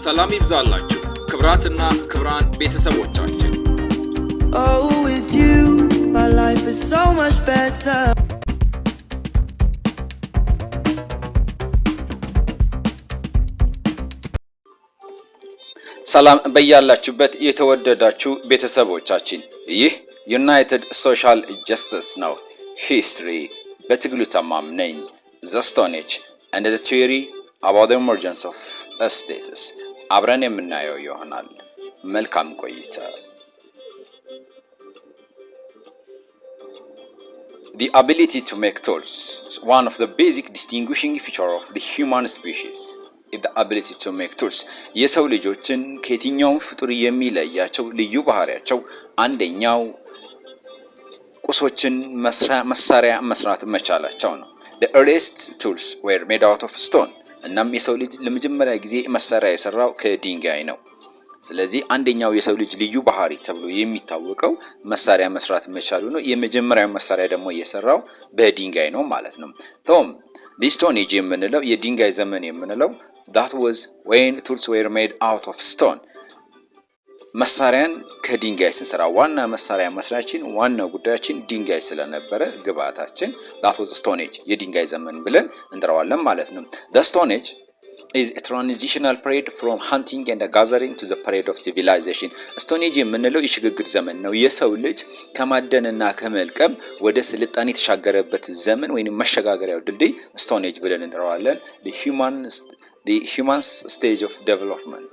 ሰላም ይብዛላችሁ ክብራትና ክብራን ቤተሰቦቻችን Oh with you my life is so much better ሰላም በያላችሁበት የተወደዳችሁ ቤተሰቦቻችን ይህ ዩናይትድ ሶሻል ጀስቲስ ነው ሂስትሪ በትግሉ ተማም ነኝ the Stone Age and the theory about the emergence of states አብረን የምናየው ይሆናል መልካም ቆይታ The ability to make tools is one of the basic distinguishing features of the human species. The ability to make tools የሰው ልጆችን ከየትኛውም ፍጡር የሚለያቸው ልዩ ባህሪያቸው አንደኛው ቁሶችን መሳሪያ መስራት መቻላቸው ነው። The earliest tools were made out of stone. እናም የሰው ልጅ ለመጀመሪያ ጊዜ መሳሪያ የሰራው ከድንጋይ ነው። ስለዚህ አንደኛው የሰው ልጅ ልዩ ባህሪ ተብሎ የሚታወቀው መሳሪያ መስራት መቻሉ ነው። የመጀመሪያው መሳሪያ ደግሞ የሰራው በድንጋይ ነው ማለት ነው። ቶም the Stone Age የምንለው የድንጋይ ዘመን የምንለው that was when tools were made out of stone. መሳሪያን ከድንጋይ ስንሰራ ዋና መሳሪያ መስራችን ዋናው ጉዳያችን ድንጋይ ስለነበረ ግብአታችን that was Stone Age የድንጋይ ዘመን ብለን እንጠራዋለን ማለት ነው። The Stone Age is a transitional period from hunting and gathering to the period of civilization. Stone Age የምንለው የሽግግር ዘመን ነው። የሰው ልጅ ከማደንና ከመልቀም ወደ ስልጣኔ የተሻገረበት ዘመን ወይንም መሸጋገሪያው ድልድይ Stone Age ብለን እንጠራዋለን። The human stage of development.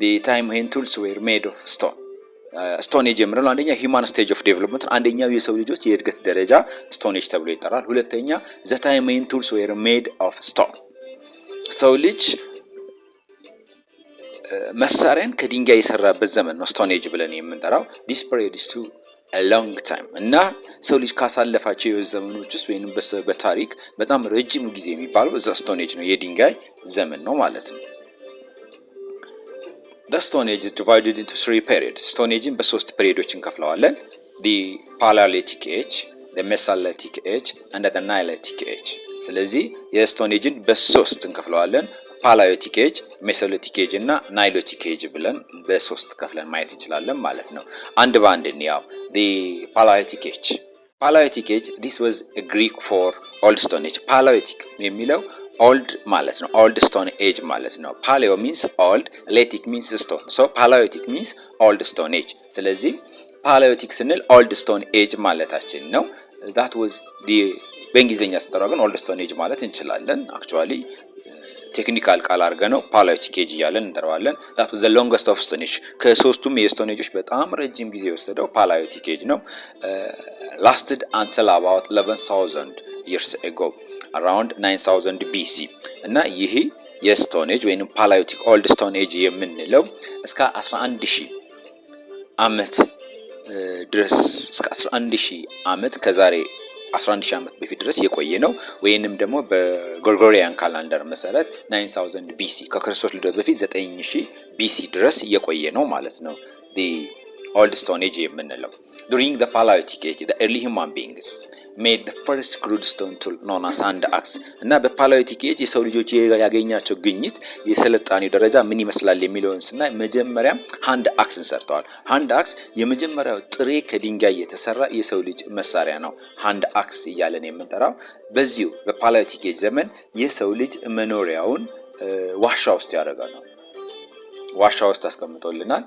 The time when tools were made of stone. Stone Age የምንለው አንደኛ human stage of development አንደኛው የሰው ልጆች የእድገት ደረጃ Stone Age ተብሎ ይጠራል። ሁለተኛ the time when tools were made of stone. ሰው ልጅ መሳሪያን ከድንጋይ የሰራበት ዘመን ነው Stone Age ብለን የምንጠራው። This period is to a long time እና ሰው ልጅ ካሳለፋቸው የህይወት ዘመኖች ውስጥ ወይንም በታሪክ በጣም ረጅም ጊዜ የሚባለው Stone Age ነው የድንጋይ ዘመን ነው ማለት ነው። The Stone Age is divided into three periods. Stone Age በሶስት ፔሪዮዶች እንከፍለዋለን. The Paleolithic Age, the Mesolithic Age and the Neolithic Age. ስለዚህ የስቶን ኤጅን በሶስት እንከፍለዋለን. Paleolithic Age, Mesolithic Age እና Neolithic Age ብለን በሶስት ከፍለን ማየት እንችላለን ማለት ነው። አንድ ባንድ ነው the Paleolithic Age. Paleolithic Age, this was a Greek for Old Stone Age. Paleolithic የሚለው old ማለት ነው old stone age ማለት ነው paleo means old lithic means stone so paleolithic means old stone age ስለዚህ paleolithic ስንል old stone age ማለታችን ነው that was the በእንግሊዘኛ ስንጠራው ግን old stone age ማለት እንችላለን actually ቴክኒካል ቃል አድርገ ነው paleolithic age እያለን እንጠራዋለን that was the longest of stone age ከሶስቱም የስቶን ኤጆች በጣም ረጅም ጊዜ የወሰደው paleolithic age ነው lasted until about 11,000 years ago around 9000 BC እና ይሄ የስቶን ኤጅ ወይንም ፓላዮቲክ ኦልድ ስቶን ኤጅ የምንለው እስከ 11000 ዓመት ድረስ እስከ 11000 ዓመት ከዛሬ 11000 ዓመት በፊት ድረስ የቆየ ነው ወይንም ደግሞ በጎርጎሪያን ካላንደር መሰረት 9000 BC ከክርስቶስ ልደት በፊት 9000 BC ድረስ የቆየ ነው ማለት ነው the old stone age የምንለው during the Paleolithic age the early human beings made the first crude stone tool known as hand axe እና በፓላዮቲክ ኤጅ የሰው ልጆች ያገኛቸው ግኝት የሰለጣኔው ደረጃ ምን ይመስላል የሚለውን ስናይ መጀመሪያ hand axe ሰርተዋል hand axe የመጀመሪያው ጥሬ ከድንጋይ የተሰራ የሰው ልጅ መሳሪያ ነው hand axe እያለን የምንጠራው በዚሁ በፓላዮቲክ ኤጅ ዘመን የሰው ልጅ መኖሪያውን ዋሻ ውስጥ ያደረገው ነው ዋሻ ውስጥ አስቀምጦልናል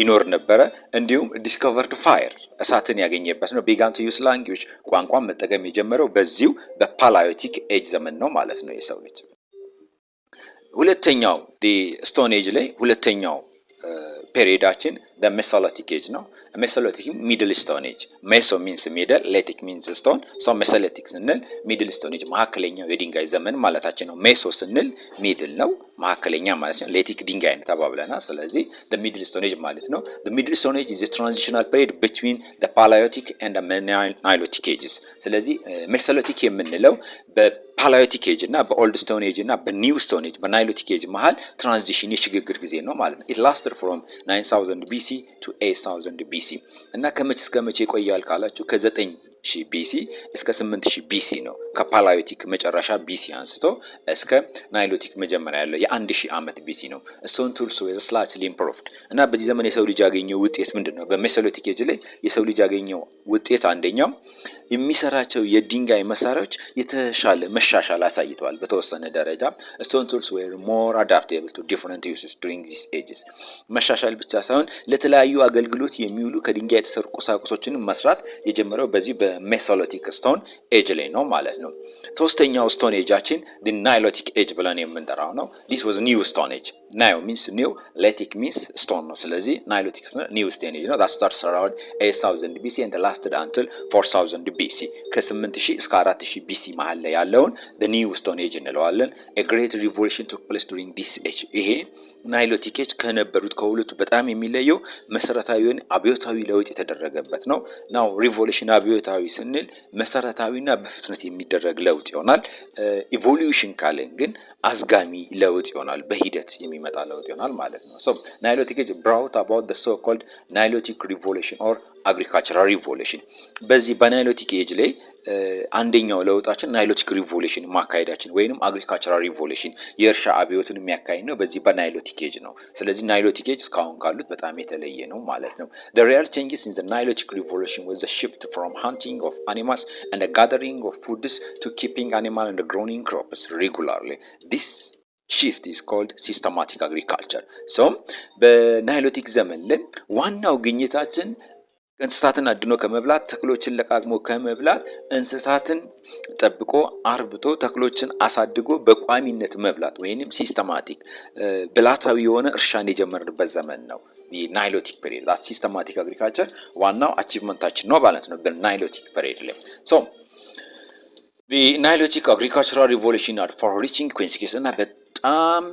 ይኖር ነበር እንዲሁም discovered fire እሳትን ያገኘበት ነው began to use language ቋንቋን መጠቀም የጀመረው በዚሁ በፓላዮቲክ ኤጅ ዘመን ነው ማለት ነው የሰው ልጅ ሁለተኛው the stone age ላይ ሁለተኛው ፔሪዮዳችን the Mesolithic age ነው Mesolithic middle stone age meso means middle lithic means stone so Mesolithic ስንል middle stone age መሐከለኛው የድንጋይ ዘመን ማለታችን ነው meso ስንል middle ነው መሐከለኛ ማለት ነው lithic ድንጋይ ነው ተባብለናል ስለዚህ the middle stone age ማለት ነው the middle stone age is a transitional period between the Paleolithic and the Neolithic ages ስለዚህ Mesolithic የምንለው በፓላዮቲክ ኤጅ እና በኦልድ ስቶን ኤጅ እና በኒው ስቶን ኤጅ በናይሎቲክ ኤጅ መሃል ትራንዚሽን የሽግግር ጊዜ ነው ማለት ነው it lasted from 9000 BC to 8000 BC እና ከመቼ እስከ መቼ ይቆያል ካላችሁ ከ9 ሺህ ቢሲ እስከ 8000 ቢሲ ነው። ከፓላዮቲክ መጨረሻ ቢሲ አንስቶ እስከ ናይሎቲክ መጀመሪያ ያለው የ1000 ዓመት ቢሲ ነው። ስቶን ቱልስ ወይስ ስላይትሊ ኢምፕሩቭድ እና በዚህ ዘመን የሰው ልጅ ያገኘው ውጤት ምንድነው? በሜሶሊቲክ ኤጅ ላይ የሰው ልጅ ያገኘው ውጤት አንደኛው የሚሰራቸው የድንጋይ መሳሪያዎች የተሻለ መሻሻል አሳይተዋል። በተወሰነ ደረጃ ስቶን ቱልስ were more adaptable to different uses during these ages። መሻሻል ብቻ ሳይሆን ለተለያዩ አገልግሎት የሚውሉ ከድንጋይ የተሰሩ ቁሳቁሶችን መስራት የጀመረው በዚህ በሜሶሊቲክ ስቶን ኤጅ ላይ ነው ማለት ነው። ሶስተኛው ስቶን ኤጃችን the nilotic age ብለን የምንጠራው ነው። this was new stone age። ናዮ means new, litic means stone ነው። ስለዚህ nilotic new stone age ነው። that starts around 8000 BC and lasted until 4000 BC ከ8000 እስከ 4000 BC መሃል ላይ ያለውን the new stone age እንለዋለን። a great revolution took place during this age። ይሄ ናይሎቲክ ኤጅ ከነበሩት ከሁለቱ በጣም የሚለየው መሰረታዊውን አብዮታዊ ለውጥ የተደረገበት ነው። ናው ሪቮሉሽን አብዮታዊ ስንል መሰረታዊና በፍጥነት የሚደረግ ለውጥ ይሆናል። ኢቮሉሽን ካለን ግን አዝጋሚ ለውጥ ይሆናል፣ በሂደት የሚመጣ ለውጥ ይሆናል ማለት ነው። so nilotic age brought about the so called nilotic revolution or agricultural revolution። በዚህ በናይሎቲክ ኤጅ ላይ አንደኛው ለውጣችን ናይሎቲክ ሪቮሉሽን ማካሄዳችን ወይንም አግሪካልቸራል ሪቮሉሽን የእርሻ አብዮትን የሚያካሂድ ነው በዚህ በናይሎቲክ ኤጅ ነው። ስለዚህ ናይሎቲክ ኤጅ እስካሁን ካሉት በጣም የተለየ ነው ማለት ነው። the real changes in the nilotic revolution was the shift from hunting of animals and the gathering of foods to keeping animals and growing crops regularly. this shift is called systematic agriculture። so በናይሎቲክ ዘመን ላይ ዋናው ግኝታችን እንስሳትን አድኖ ከመብላት ተክሎችን ለቃቅሞ ከመብላት እንስሳትን ጠብቆ አርብቶ ተክሎችን አሳድጎ በቋሚነት መብላት ወይንም ሲስተማቲክ ብላታዊ የሆነ እርሻን የጀመርንበት ዘመን ነው የናይሎቲክ ፔሪድ። that systematic agriculture ዋናው አቺቭመንታችን ነው ማለት ነው በናይሎቲክ ፔሪድ ላይ። so the Nilotic agricultural revolution are far reaching consequences እና በጣም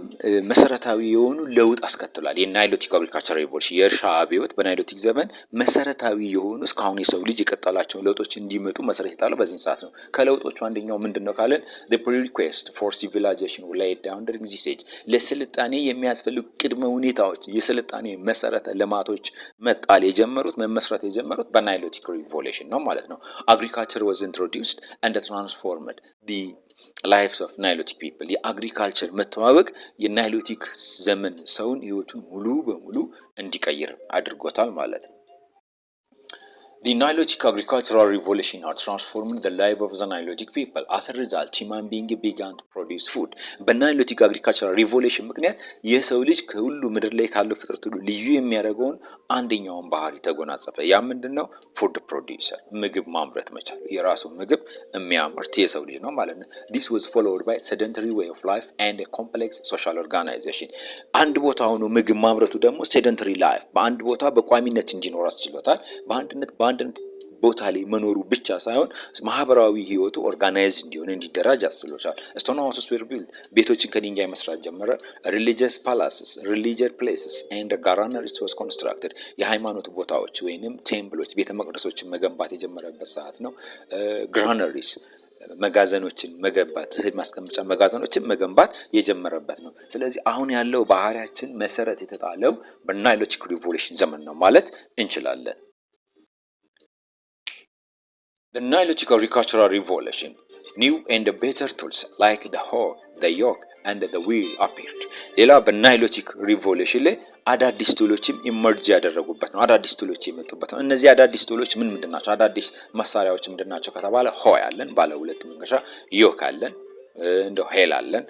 መሰረታዊ የሆኑ ለውጥ አስከትሏል። የናይሎቲክ አግሪካልቸር ሪቮሉሽን የእርሻ አብዮት በናይሎቲክ ዘመን መሰረታዊ የሆኑ እስካሁን የሰው ልጅ የቀጠላቸው ለውጦች እንዲመጡ መሰረት የጣለው በዚህ ሰዓት ነው። ከለውጦቹ አንደኛው ምንድነው ካለን the prerequisite for civilization were laid down during this age። ለስልጣኔ የሚያስፈልጉ ቅድመ ሁኔታዎች የስልጣኔ መሰረተ ልማቶች መጣል የጀመሩት መመስረት የጀመሩት በናይሎቲክ ሪቮሉሽን ነው ማለት ነው። agriculture was introduced and transformed the lives of Nilotic people። የአግሪካልቸር መተዋወቅ የናይሎቲክ ዘመን ሰውን ህይወቱን ሙሉ በሙሉ እንዲቀይር አድርጎታል ማለት ነው። The Nilotic agricultural revolution had transformed the life of the Nilotic people. As a result, human beings began to produce food. በናይሎቲክ agricultural revolution ምክንያት የሰው ልጅ ከሁሉ ምድር ላይ ካለው ፍጥረት ሁሉ ልዩ የሚያደርገውን አንደኛውን ባህሪ ተጎናጸፈ። ያ ምንድነው? ፉድ ፕሮዲዩሰር፣ ምግብ ማምረት መቻል፣ የራሱ ምግብ የሚያመርት የሰው ልጅ ነው ማለት ነው። This was followed by sedentary way of life and a complex social organization። አንድ ቦታ ሆኖ ምግብ ማምረቱ ደግሞ sedentary life በአንድ ቦታ በቋሚነት እንዲኖር አስችሎታል። በአንድነት ቦታ ላይ መኖሩ ብቻ ሳይሆን ማህበራዊ ህይወቱ ኦርጋናይዝ እንዲሆን እንዲደራጅ አስችሎታል። stone houses were built። ቤቶችን ከድንጋይ መስራት ጀመረ። religious palaces, religious places and granaries was constructed። የሃይማኖት ቦታዎች ወይንም ቴምፕሎች ቤተ መቅደሶችን መገንባት የጀመረበት ሰዓት ነው። granaries መጋዘኖችን መገንባት እህል ማስቀመጫ መጋዘኖችን መገንባት የጀመረበት ነው። ስለዚህ አሁን ያለው ባህሪያችን መሰረት የተጣለው በናይሎቲክ ሪቮሉሽን ዘመን ነው ማለት እንችላለን። The Nilotic agricultural revolution, new and better tools like the hoe, the yoke and the wheel appeared። ሌላ በናይሎቲክ ሪቮሉሽን ላይ አዳዲስ ቱሎችም ኢመርጅ ያደረጉበት ነው። አዳዲስ ቱሎች የመጡበት ነው። እነዚህ አዳዲስ ቱሎች ምን ምንድናቸው? አዳዲስ መሳሪያዎች ምንድናቸው ከተባለ ሆ ያለን ባለ ሁለት መንገሻ፣ ዮክ አለን፣ እንደው ሄል አለን፣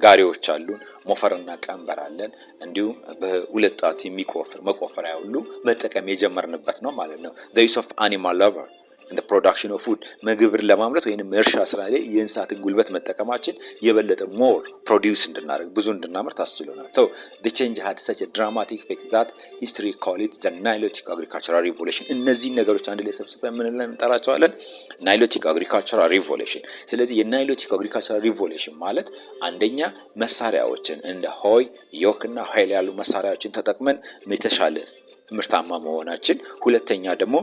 ጋሪዎች አሉን፣ ሞፈርና ቀንበር አለን። እንዲሁም በሁለት ጣት የሚቆፍር መቆፈሪያ ሁሉ መጠቀም የጀመርንበት ነው ማለት ነው። the use of animal labor in the production of food ምግብን ለማምረት ወይንም እርሻ ስራ ላይ የእንስሳትን ጉልበት መጠቀማችን የበለጠ ሞር ፕሮዲዩስ እንድናደርግ ብዙ እንድናመርት አስችሎናል። so the change had such a dramatic effect that history call it the Nilotic agricultural revolution። እነዚህ ነገሮች አንድ ላይ ሰብስበን ምን ብለን እንጠራቸዋለን? ናይሎቲክ agricultural revolution። ስለዚህ የናይሎቲክ agricultural revolution ማለት አንደኛ መሳሪያዎችን እንደ ሆይ፣ ዮክና ሄል ያሉ መሳሪያዎችን ተጠቅመን የተሻለ ምርታማ መሆናችን፣ ሁለተኛ ደግሞ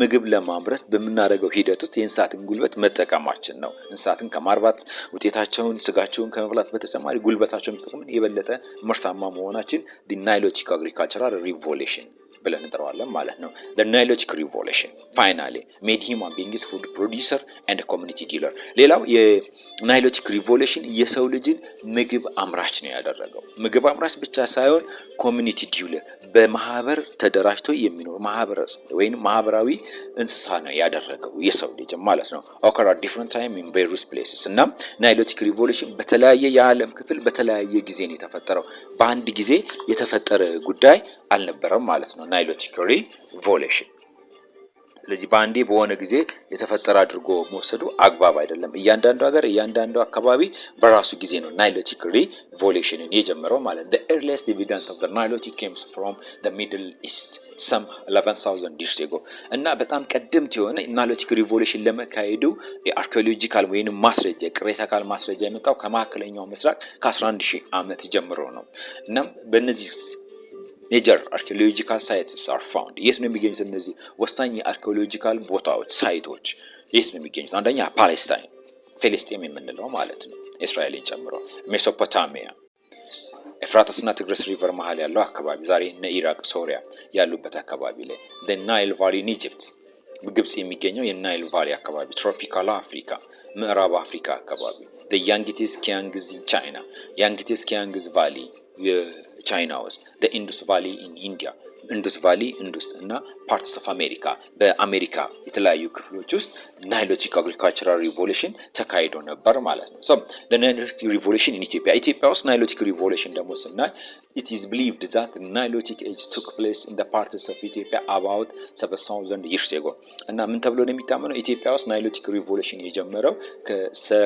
ምግብ ለማምረት በመናደርገው ሂደት ውስጥ የእንስሳትን ጉልበት መጠቀማችን ነው። እንስሳትን ከማርባት ውጤታቸውን ስጋቸውን ከመብላት በተጨማሪ ጉልበታቸውን ተጠቅመን የበለጠ ምርታማ መሆናችን the Nilotic agricultural revolution ብለን እንጠራዋለን ማለት ነው። the Nilotic revolution finally made human beings food producer and community dealer። ሌላው የናይሎቲክ ሪቮሉሽን የሰው ልጅን ምግብ አምራች ነው ያደረገው። ምግብ አምራች ብቻ ሳይሆን ኮሚኒቲ ዲውለር በማህበር ተደራጅቶ የሚኖር ማህበረሰብ ወይም ማህበራዊ እንስሳ ነው ያደረገው የሰው ልጅ ማለት ነው። occur at different time in various places እና ናይሎቲክ ሪቮሉሽን በተለያየ የዓለም ክፍል በተለያየ ጊዜ ነው የተፈጠረው። በአንድ ጊዜ የተፈጠረ ጉዳይ አልነበረም ማለት ነው ናይሎቲክ ሪቮሉሽን። ስለዚህ በአንዴ በሆነ ጊዜ የተፈጠረ አድርጎ መወሰዱ አግባብ አይደለም። እያንዳንዱ ሀገር እያንዳንዱ አካባቢ በራሱ ጊዜ ነው ናይሎቲክ ሪቮሉሽንን የጀመረው ማለት ነው። the earliest evidence of the Nilotic comes from the Middle East some 11,000 years ago እና በጣም ቀደምት የሆነ ናይሎቲክ ሪቮሉሽን ለመካሄዱ የአርኪኦሎጂካል ወይም ማስረጃ የቅሬታ አካል ማስረጃ የመጣው ከመካከለኛው ምስራቅ ከ11,000 ዓመት ጀምሮ ነው። እናም በእነዚህ ሜጀር አርኪኦሎጂካል ሳይትስ አር ፋውንድ የት ነው የሚገኙት? እነዚህ ወሳኝ የአርኪኦሎጂካል ቦታዎች ሳይቶች የት ነው የሚገኙት? አንደኛ ፓሌስታይን ፊሊስጤም የምንለው ማለት ነው እስራኤልን ጨምሮ፣ ሜሶፖታሚያ ኤፍራጥስና ትግረስ ሪቨር መሃል ያለው አካባቢ ዛሬ እነ ኢራቅ ሶሪያ ያሉበት አካባቢ ላይ፣ the Nile Valley in Egypt ግብጽ የሚገኘው የናይል ቫሊ አካባቢ፣ ትሮፒካል አፍሪካ ምዕራብ አፍሪካ አካባቢ፣ the Yangtze Kiangsi in China Yangtze Kiangsi Valley ቻይና ውስጥ the Indus Valley in India ኢንዱስ ቫሊ ኢንዱስ እና ፓርትስ ኦፍ አሜሪካ በአሜሪካ የተለያዩ ክፍሎች ውስጥ ናይሎቲክ አግሪካልቸራል ሪቮሉሽን ተካሂዶ ነበር ማለት ነው። so the Nilotic revolution in ኢትዮጵያ ውስጥ ናይሎቲክ ሪቮሉሽን ደግሞ ስናይ it is believed that the Nilotic age took place in the parts of Ethiopia about 7,000 years ago እና ምን ተብሎ ነው የሚታመነው? ኢትዮጵያ ውስጥ ናይሎቲክ ሪቮሉሽን የጀመረው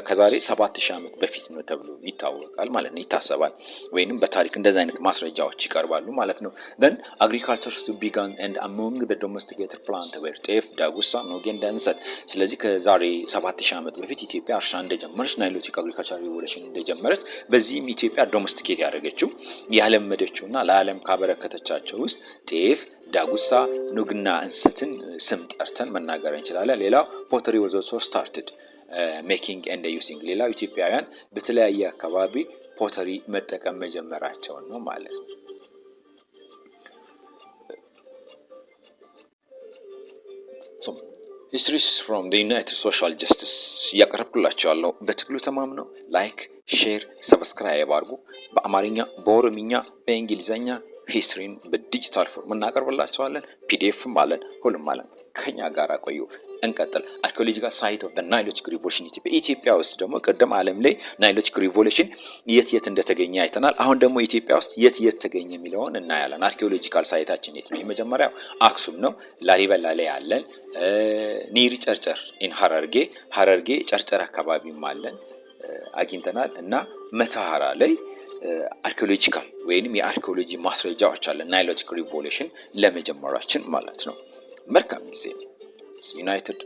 ከዛሬ 7,000 ዓመት በፊት ነው ተብሎ ይታወቃል ማለት ነው፣ ይታሰባል ወይንም በታሪክ እንደዛ አይነት ማስረጃዎች ይቀርባሉ ማለት ነው። then agriculture began and among the domesticated plant were ጤፍ፣ ዳጉሳ፣ ኖጌ እና እንሰት። ስለዚህ ከዛሬ 7,000 ዓመት በፊት ኢትዮጵያ እርሻ እንደጀመረች ናይሎቲክ አግሪካልቸራል ሪቮሉሽን እንደጀመረች በዚህም ኢትዮጵያ ዶሜስቲኬት ያደረገችው ያለመደችውና ለዓለም ካበረከተቻቸው ውስጥ ጤፍ፣ ዳጉሳ፣ ኑግና እንሰትን ስም ጠርተን መናገር እንችላለን። ሌላው ፖተሪ was also started making and using ሌላው ኢትዮጵያውያን በተለያየ አካባቢ ፖተሪ መጠቀም መጀመራቸው ነው ማለት ነው። so histories from the United Social Justice ያቀርብላችኋለሁ። በትግሉ ተማምነው ላይክ፣ ሼር፣ ሰብስክራይብ አድርጉ። በአማርኛ፣ በኦሮምኛ፣ በእንግሊዘኛ ሂስትሪን በዲጂታል ፎርም እናቀርብላችኋለን። ፒዲኤፍም አለን፣ ሁሉም አለን። ከኛ ጋር ቆዩ። እንቀጥል። አርኪኦሎጂካል ሳይት ኦፍ ዘ ናይሎቲክ ሪቮሉሽን ኢትዮጵያ ውስጥ ደግሞ ቀደም ዓለም ላይ ናይሎቲክ ሪቮሉሽን የት እንደተገኘ አይተናል። አሁን ደግሞ ኢትዮጵያ ውስጥ የት ተገኘ የሚለውን እናያለን። አርኪኦሎጂካል ሳይታችን የት ነው? የመጀመሪያው አክሱም ነው፣ ላሊበላ ላይ አለን። ኒሪ ጨርጨር ኢን ሐረርጌ ጨርጨር አካባቢም አለን አግኝተናል። እና መተሃራ ላይ አርኪኦሎጂካል ወይንም የአርኪኦሎጂ ማስረጃዎች አለን ናይሎቲክ ሪቮሉሽን ለመጀመራችን ማለት ነው። መልካም ጊዜ። United